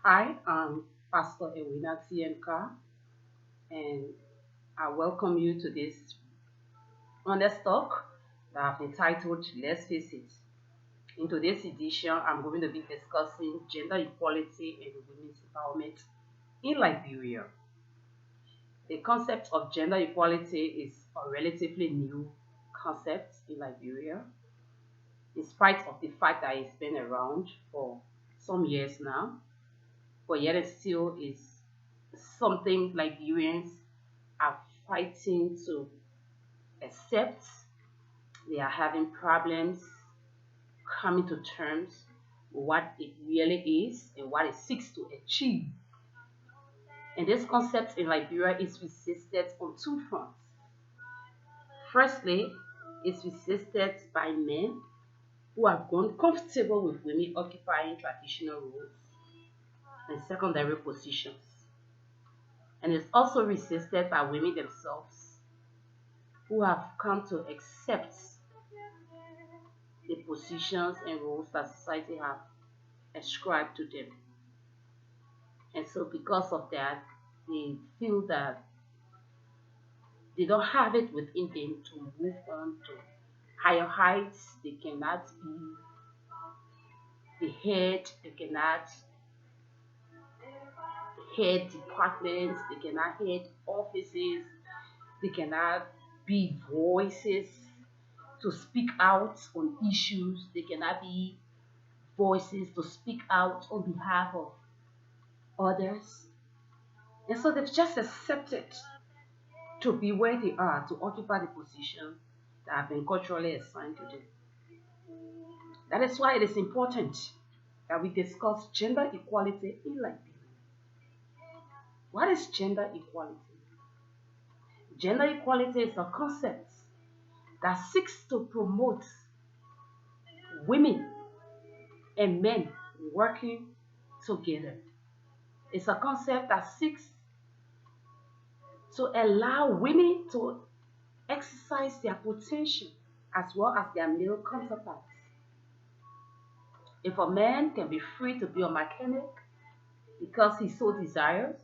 Hi, I'm Pastor Edwina T.N. Carr, and I welcome you to this honest talk that I've entitled Let's Face It. In today's edition, I'm going to be discussing gender equality and women's empowerment in Liberia. The concept of gender equality is a relatively new concept in Liberia, in spite of the fact that it's been around for some years now, but yet it still is something Liberians are fighting to accept. They are having problems coming to terms with what it really is and what it seeks to achieve. And this concept in Liberia is resisted on two fronts. Firstly, it's resisted by men who have grown comfortable with women occupying traditional roles and secondary positions. And it's also resisted by women themselves who have come to accept the positions and roles that society have ascribed to them. And so because of that, they feel that they don't have it within them to move on to higher heights. They cannot be the head, they cannot head departments, they cannot head offices, they cannot be voices to speak out on issues, they cannot be voices to speak out on behalf of others. And so they've just accepted to be where they are, to occupy the position that have been culturally assigned to them. That is why it is important that we discuss gender equality in Liberia. What is gender equality? Gender equality is a concept that seeks to promote women and men working together. It's a concept that seeks to allow women to exercise their potential as well as their male counterparts. If a man can be free to be a mechanic because he so desires,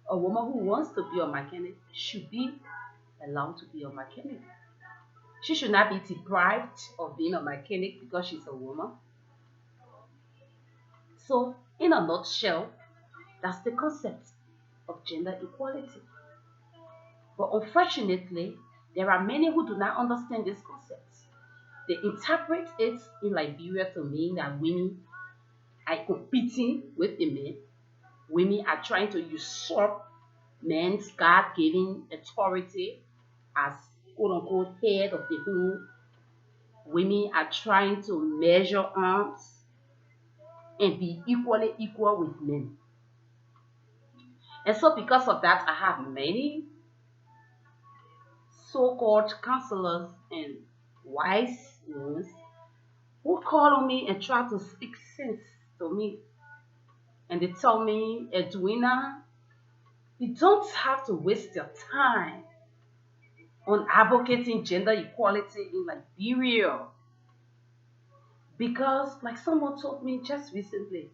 a woman who wants to be a mechanic should be allowed to be a mechanic. She should not be deprived of being a mechanic because she's a woman. So, in a nutshell, that's the concept of gender equality. But unfortunately, there are many who do not understand this concept. They interpret it in Liberia to mean that women are competing with the men. Women are trying to usurp men's God given authority as quote unquote head of the home. Women are trying to measure arms and be equally equal with men. And so, because of that, I have many so called counselors and wise ones who call on me and try to speak sense to me. And they tell me, Edwina, you don't have to waste your time on advocating gender equality in Liberia. Because, like someone told me just recently,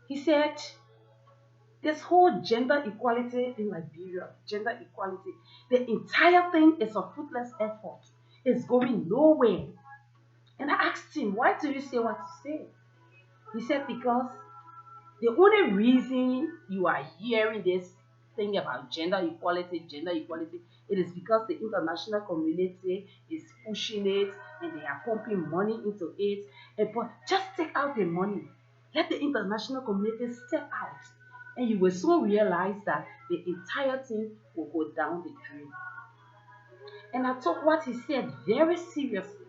he said, this whole gender equality in Liberia, gender equality, the entire thing is a fruitless effort. It's going nowhere. And I asked him, why do you say what you say? He said, because the only reason you are hearing this thing about gender equality, it is because the international community is pushing it and they are pumping money into it. And but just take out the money. Let the international community step out. And you will soon realize that the entire thing will go down the drain. And I took what he said very seriously.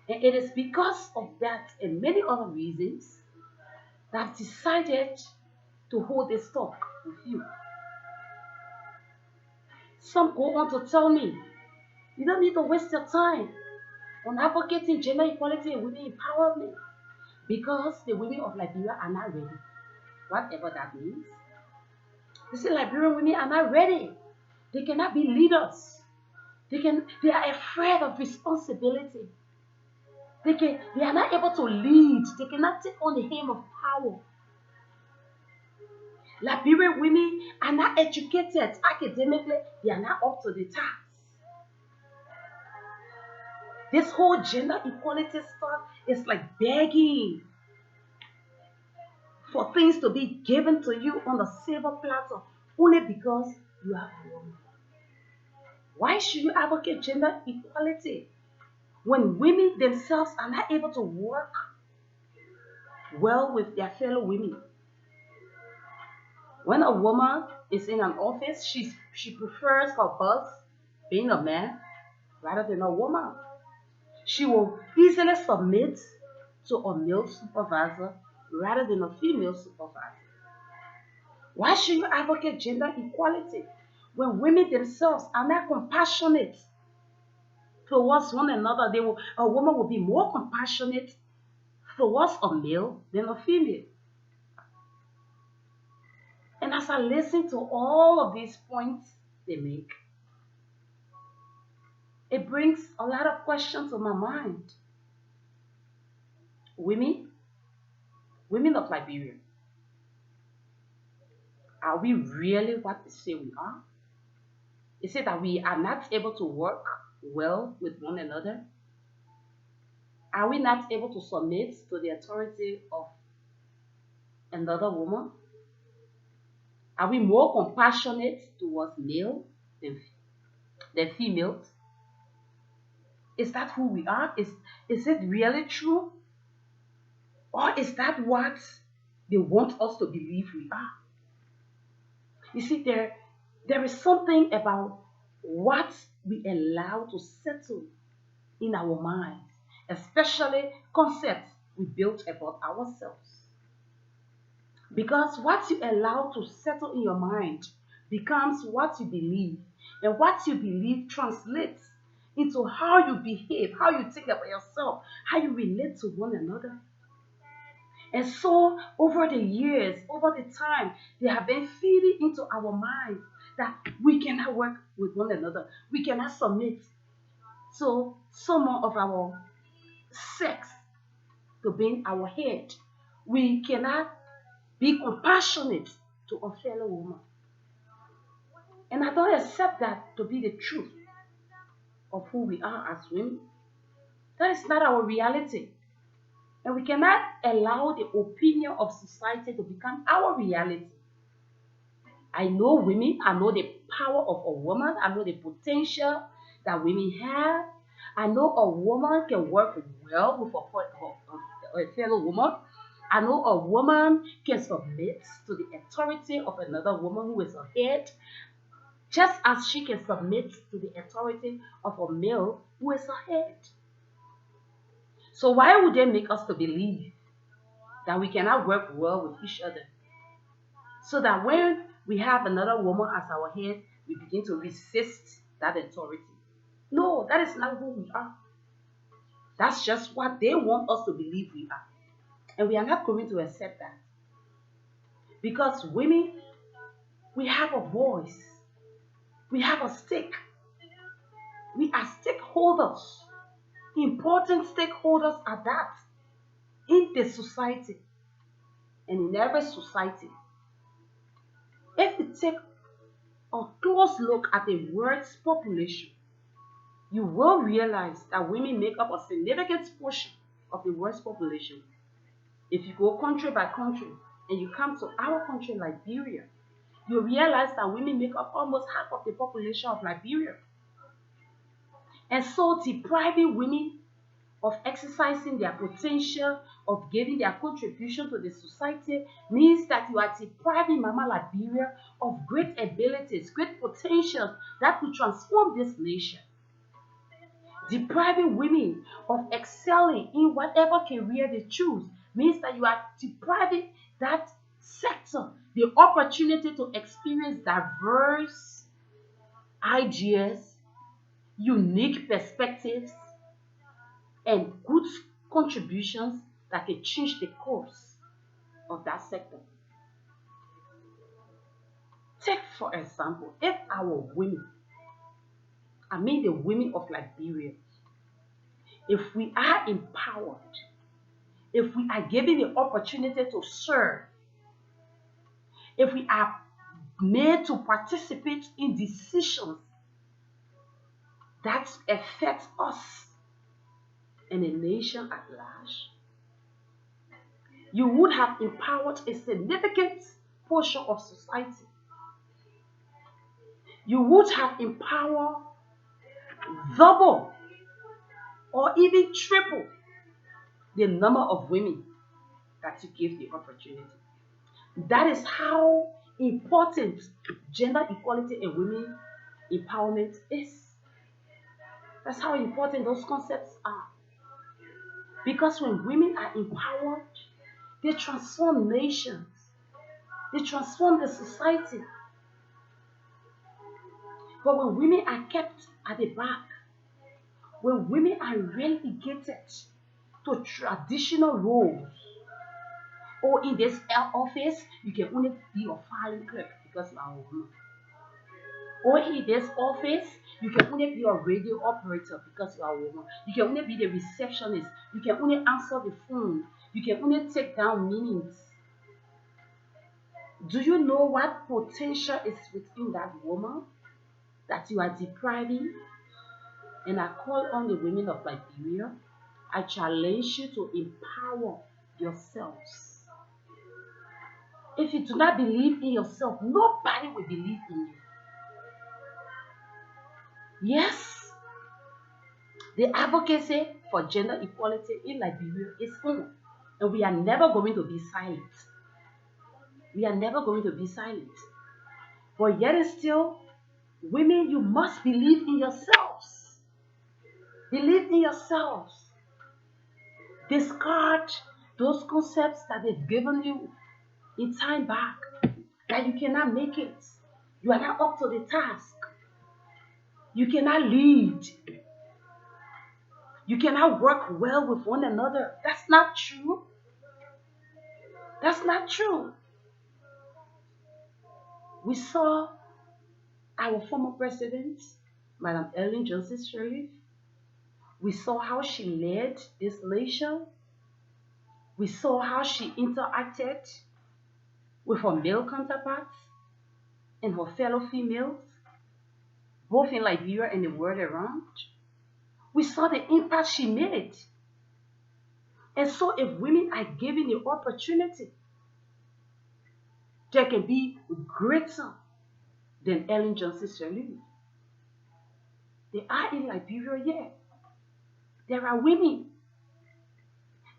And it is because of that and many other reasons that I've decided to hold this talk with you. Some go on to tell me, you don't need to waste your time on advocating gender equality and women empowerment because the women of Liberia are not ready. Whatever that means. You see, Liberian women are not ready. They cannot be leaders. They are afraid of responsibility. They are not able to lead. They cannot take on the helm of power. Liberian women are not educated academically, they are not up to the task. This whole gender equality stuff is like begging for things to be given to you on the silver platter only because you are a woman. Why should you advocate gender equality when women themselves are not able to work well with their fellow women? When a woman is in an office, she prefers her boss being a man rather than a woman. She will easily submit to a male supervisor rather than a female supervisor. Why should you advocate gender equality when women themselves are not compassionate towards one another? A woman will be more compassionate towards a male than a female. And as I listen to all of these points they make, it brings a lot of questions to my mind. Women, women of Liberia, are we really what we say we are? Is it that we are not able to work well with one another? Are we not able to submit to the authority of another woman? Are we more compassionate towards male than females? Is that who we are? Is it really true? Or is that what they want us to believe we are? You see, there is something about what we allow to settle in our minds, especially concepts we built about ourselves. Because what you allow to settle in your mind becomes what you believe, and what you believe translates into how you behave, how you think about yourself, how you relate to one another. And so, over the years, over the time, they have been feeding into our minds that we cannot work with one another. We cannot submit to someone of our sex to being our head. We cannot be compassionate to a fellow woman. And I don't accept that to be the truth of who we are as women. That is not our reality. And we cannot allow the opinion of society to become our reality. I know women, I know the power of a woman, I know the potential that women have. I know a woman can work well with a fellow woman. I know a woman can submit to the authority of another woman who is her head, just as she can submit to the authority of a male who is her head. So why would they make us to believe that we cannot work well with each other? So that when we have another woman as our head, we begin to resist that authority. No, that is not who we are. That's just what they want us to believe we are. And we are not going to accept that. Because women, we have a voice. We have a stake. We are stakeholders. Important stakeholders are that in the society and in every society. If you take a close look at the world's population, you will realize that women make up a significant portion of the world's population. If you go country by country and you come to our country, Liberia, you realize that women make up almost half of the population of Liberia. And so depriving women of exercising their potential, of giving their contribution to the society, means that you are depriving Mama Liberia of great abilities, great potential that will transform this nation. Depriving women of excelling in whatever career they choose means that you are depriving that sector the opportunity to experience diverse ideas, unique perspectives, and good contributions that can change the course of that sector. Take, for example, if our women, I mean the women of Liberia, if we are empowered, if we are given the opportunity to serve, if we are made to participate in decisions that affect us and a nation at large, you would have empowered a significant portion of society. You would have empowered double or even triple the number of women that you give the opportunity. That is how important gender equality and women empowerment is. That's how important those concepts are. Because when women are empowered, they transform nations, they transform the society. But when women are kept at the back, when women are relegated to traditional roles, or in this office, you can only be a filing clerk because you are a woman. Or in this office, you can only be a radio operator because you are a woman. You can only be the receptionist. You can only answer the phone. You can only take down meetings. Do you know what potential is within that woman that you are depriving? And I call on the women of Liberia. I challenge you to empower yourselves. If you do not believe in yourself, nobody will believe in you. Yes, the advocacy for gender equality in Liberia is on, and we are never going to be silent. We are never going to be silent. But yet and still, women, you must believe in yourselves. Believe in yourselves. Discard those concepts that they've given you in time back, that you cannot make it. You are not up to the task. You cannot lead. You cannot work well with one another. That's not true. That's not true. We saw our former president, Madam Ellen Johnson Sirleaf. We saw how she led this nation. We saw how she interacted with her male counterparts and her fellow females, both in Liberia and the world around. We saw the impact she made. And so if women are given the opportunity, they can be greater than Ellen Johnson Sirleaf. They are in Liberia, yeah. There are women.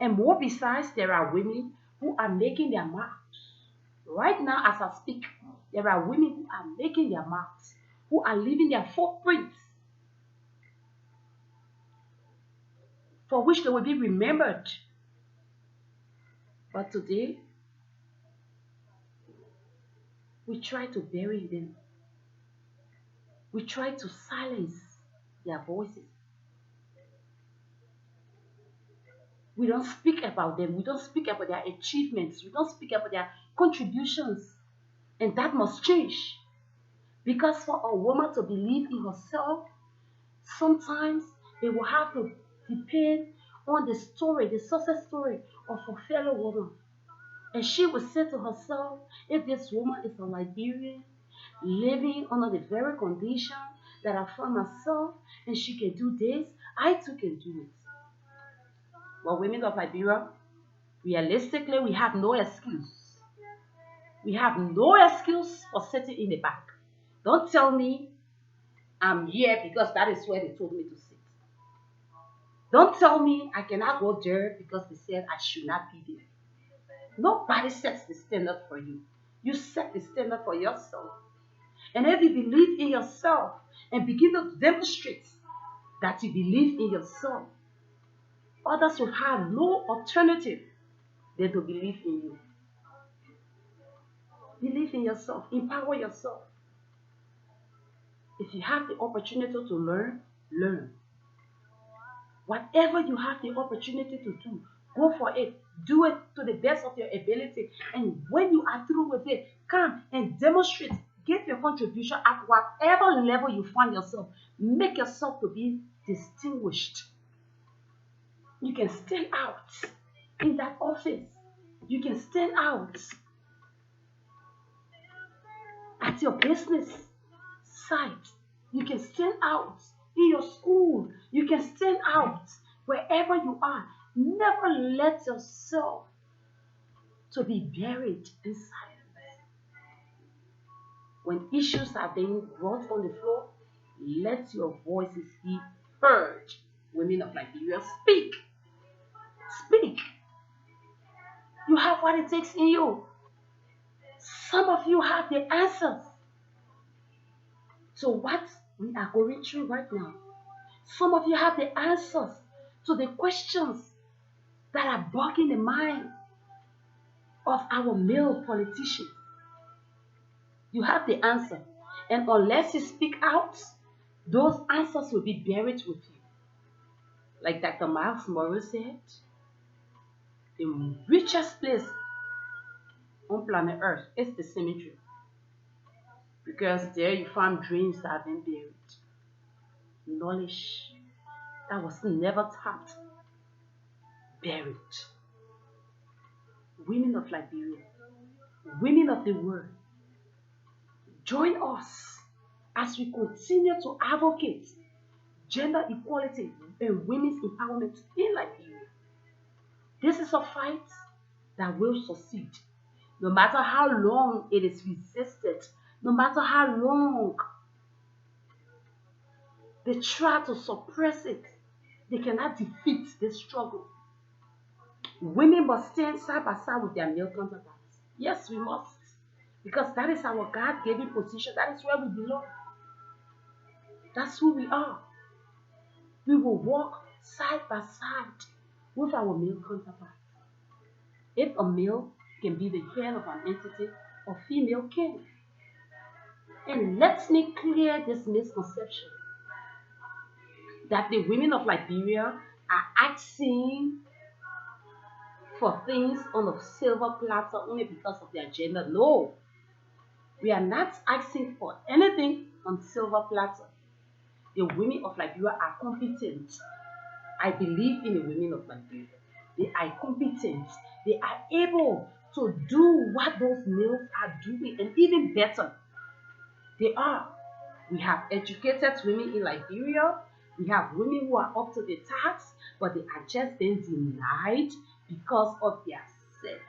And more besides, there are women who are making their marks. Right now, as I speak, there are women who are making their marks, who are leaving their footprints, for which they will be remembered. But today, we try to bury them. We try to silence their voices. We don't speak about them. We don't speak about their achievements. We don't speak about their contributions. And that must change. Because for a woman to believe in herself, sometimes it will have to depend on the story, the success story of her fellow woman. And she will say to herself, if this woman is a Liberian, living under the very condition that I find myself, and she can do this, I too can do it. But women of Liberia, realistically, we have no excuse. We have no excuse for sitting in the back. Don't tell me I'm here because that is where they told me to sit. Don't tell me I cannot go there because they said I should not be there. Nobody sets the standard for you. You set the standard for yourself. And if you believe in yourself and begin to demonstrate that you believe in yourself, others will have no alternative than to believe in you. Believe in yourself. Empower yourself. If you have the opportunity to learn, learn. Whatever you have the opportunity to do, go for it. Do it to the best of your ability. And when you are through with it, come and demonstrate. Give your contribution at whatever level you find yourself. Make yourself to be distinguished. You can stand out in that office. You can stand out. at your business site. You can stand out in your school. You can stand out wherever you are. Never let yourself to be buried in silence. When issues are being brought on the floor, let your voices be heard. Women of Liberia, speak. Speak. You have what it takes in you. Some of you have the answers. So what we are going through right now, some of you have the answers to the questions that are bugging the mind of our male politicians. You have the answer. And unless you speak out, those answers will be buried with you. Like Dr. Miles Morris said, the richest place on planet Earth is the cemetery. Because there you find dreams that have been buried. Knowledge that was never tapped, buried. Women of Liberia, women of the world, join us as we continue to advocate gender equality and women's empowerment in Liberia. This is a fight that will succeed. No matter how long it is resisted, no matter how long they try to suppress it, they cannot defeat this struggle. Women must stand side by side with their male counterparts. Yes, we must. Because that is our God-given position. That is where we belong. That's who we are. We will walk side by side with our male counterparts. If a male can be the head of an entity, a female can. And let me clear this misconception that the women of Liberia are asking for things on a silver platter only because of their gender. No, we are not asking for anything on silver platter. The women of Liberia are competent. I believe in the women of Liberia. They are competent. They are able to do what those males are doing, and even better. They are. We have educated women in Liberia. We have women who are up to the task, but they are just being denied because of their sex.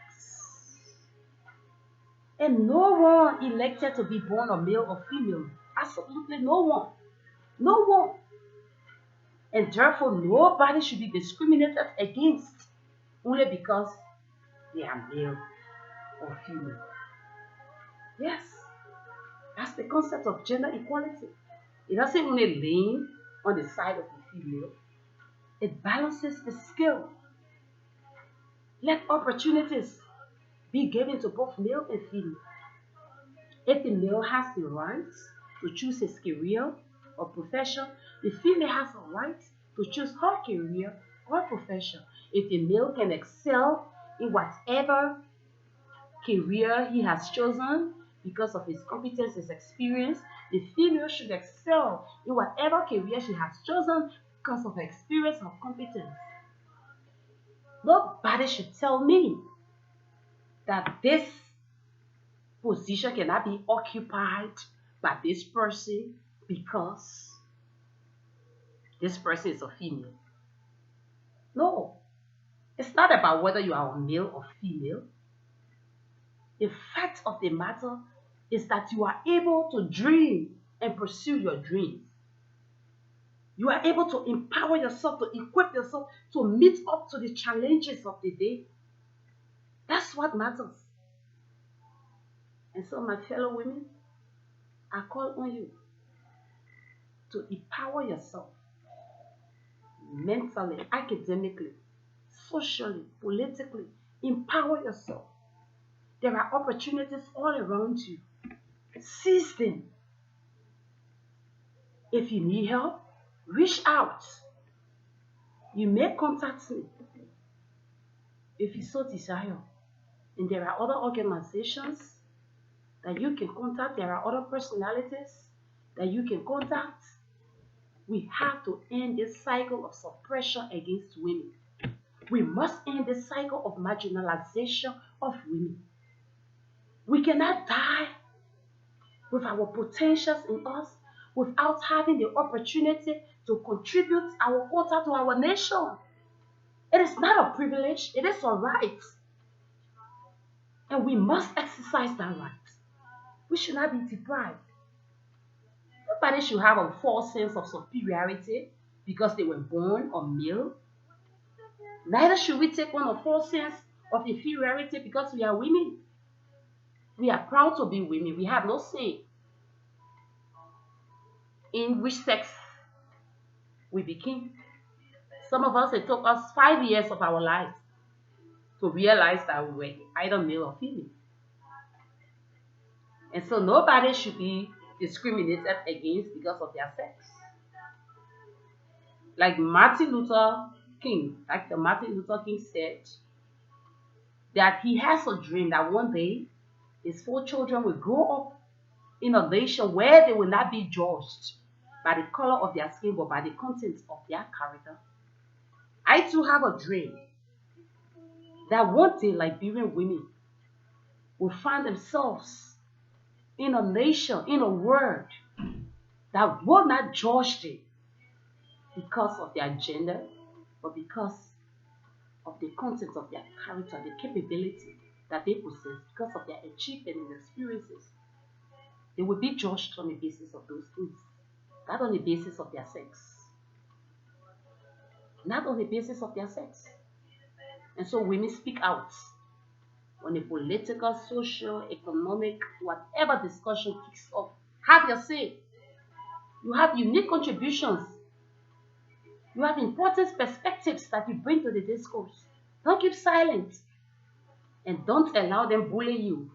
And no one elected to be born a male or female. Absolutely no one. No one. And therefore, nobody should be discriminated against only because they are male or female. Yes, that's the concept of gender equality. It doesn't only lean on the side of the female, it balances the scale. Let opportunities be given to both male and female. If the male has the right to choose his career or profession, the female has the right to choose her career or profession. If the male can excel in whatever career he has chosen because of his competence, his experience, the female should excel in whatever career she has chosen because of her experience or competence. Nobody should tell me that this position cannot be occupied by this person because this person is a female. No, it's not about whether you are a male or female. The fact of the matter is that you are able to dream and pursue your dreams. You are able to empower yourself, to equip yourself to meet up to the challenges of the day. That's what matters. And so, my fellow women, I call on you to empower yourself mentally, academically, socially, politically. Empower yourself. There are opportunities all around you. Seize them. If you need help, reach out. You may contact me if you so desire. And there are other organizations that you can contact. There are other personalities that you can contact. We have to end this cycle of suppression against women. We must end this cycle of marginalization of women. We cannot die with our potentials in us, without having the opportunity to contribute our quota to our nation. It is not a privilege, it is a right. And we must exercise that right. We should not be deprived. Nobody should have a false sense of superiority because they were born a male. Neither should we take on a false sense of inferiority because we are women. We are proud to be women. We have no say in which sex we became. Some of us, it took us 5 years of our lives to realize that we were either male or female. And so nobody should be discriminated against because of their sex. Like Martin Luther King, like the Martin Luther King said, that he has a dream that one day his 4 children will grow up in a nation where they will not be judged by the color of their skin, but by the content of their character. I too have a dream that one day Liberian women will find themselves in a nation, in a world that will not judge them because of their gender, but because of the content of their character, the capability that they possess, because of their achievement and experiences. They will be judged on the basis of those things, not on the basis of their sex. Not on the basis of their sex. And so women speak out when the political, social, economic, whatever discussion kicks off. Have your say. You have unique contributions. You have important perspectives that you bring to the discourse. Don't keep silent. And don't allow them bully you.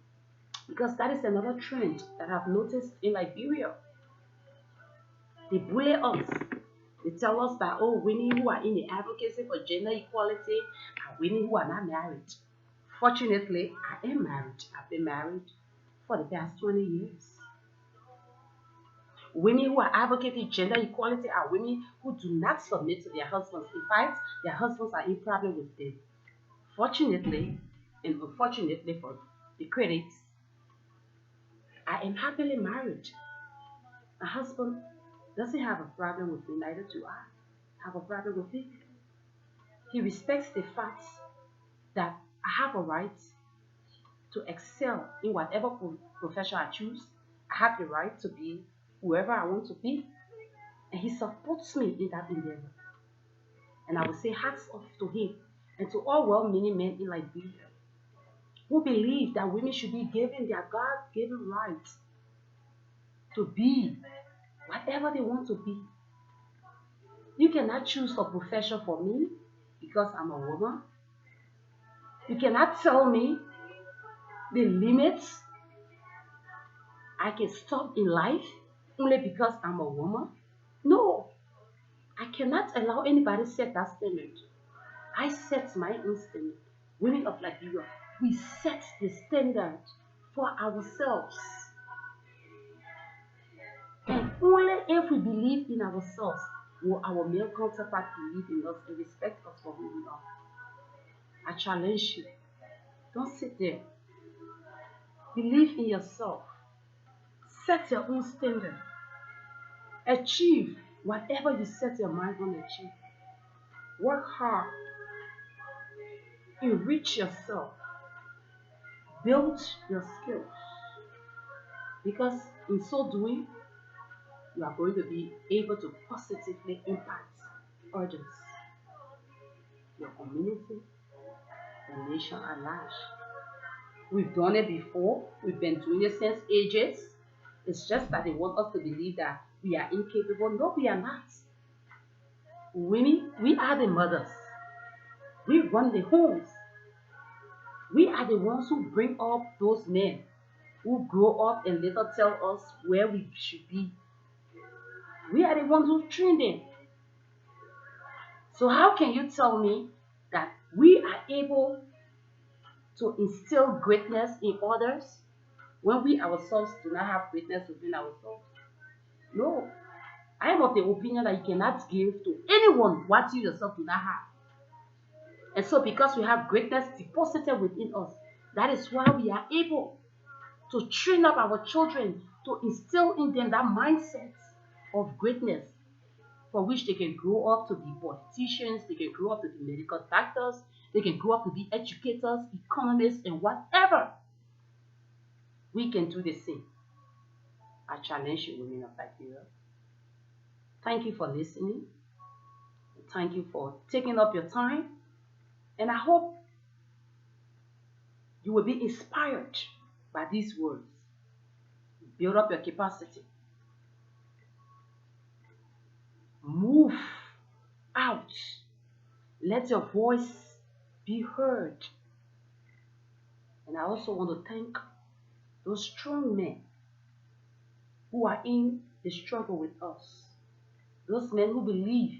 Because that is another trend that I've noticed in Liberia. They bully us. They tell us that, oh, women who are in the advocacy for gender equality are women who are not married. Fortunately, I am married. I've been married for the past 20 years. Women who are advocating gender equality are women who do not submit to their husbands. In fact, their husbands are in problem with them. Fortunately, and unfortunately for the critics, I am happily married. My husband doesn't have a problem with me, neither do I have a problem with him. He respects the fact that I have a right to excel in whatever profession I choose. I have the right to be whoever I want to be. And he supports me in that endeavor. And I will say hats off to him and to all well-meaning men in Liberia who believe that women should be given their God-given right to be whatever they want to be. You cannot choose a profession for me because I'm a woman. You cannot tell me the limits I can stop in life only because I'm a woman. No, I cannot allow anybody to set that standard. I set my own standard. Women of Liberia, we set the standard for ourselves. And only if we believe in ourselves will our male counterpart believe in us and respect us for who we are. I challenge you. Don't sit there. Believe in yourself. Set your own standard. Achieve whatever you set your mind on to achieve. Work hard. Enrich yourself. Build your skills. Because in so doing, you are going to be able to positively impact others, your community, the nation at large. We've done it before. We've been doing it since ages. It's just that they want us to believe that we are incapable. No, we are not. Women, we are the mothers. We run the homes. We are the ones who bring up those men who grow up and later tell us where we should be. We are the ones who train them. So how can you tell me that we are able to instill greatness in others when we ourselves do not have greatness within ourselves? No. I am of the opinion that you cannot give to anyone what you yourself do not have. And so because we have greatness deposited within us, that is why we are able to train up our children, to instill in them that mindset of greatness for which they can grow up to be politicians, they can grow up to be medical doctors, they can grow up to be educators, economists, and whatever. We can do the same. I challenge you, women of Liberia. Thank you for listening. Thank you for taking up your time. And I hope you will be inspired by these words. Build up your capacity. Move out. Let your voice be heard. And I also want to thank those strong men who are in the struggle with us. Those men who believe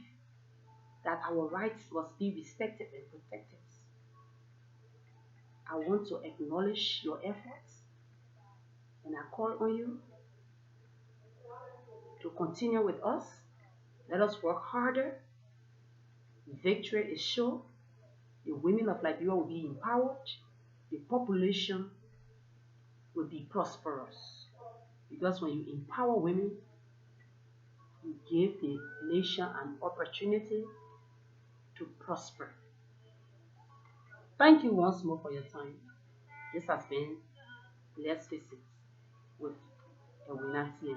that our rights must be respected and protected. I want to acknowledge your efforts and I call on you to continue with us. Let us work harder. Victory is sure. The women of Liberia will be empowered. The population will be prosperous. Because when you empower women, you give the nation an opportunity to prosper. Thank you once more for your time. This has been Let's Visit with Edwina T.N.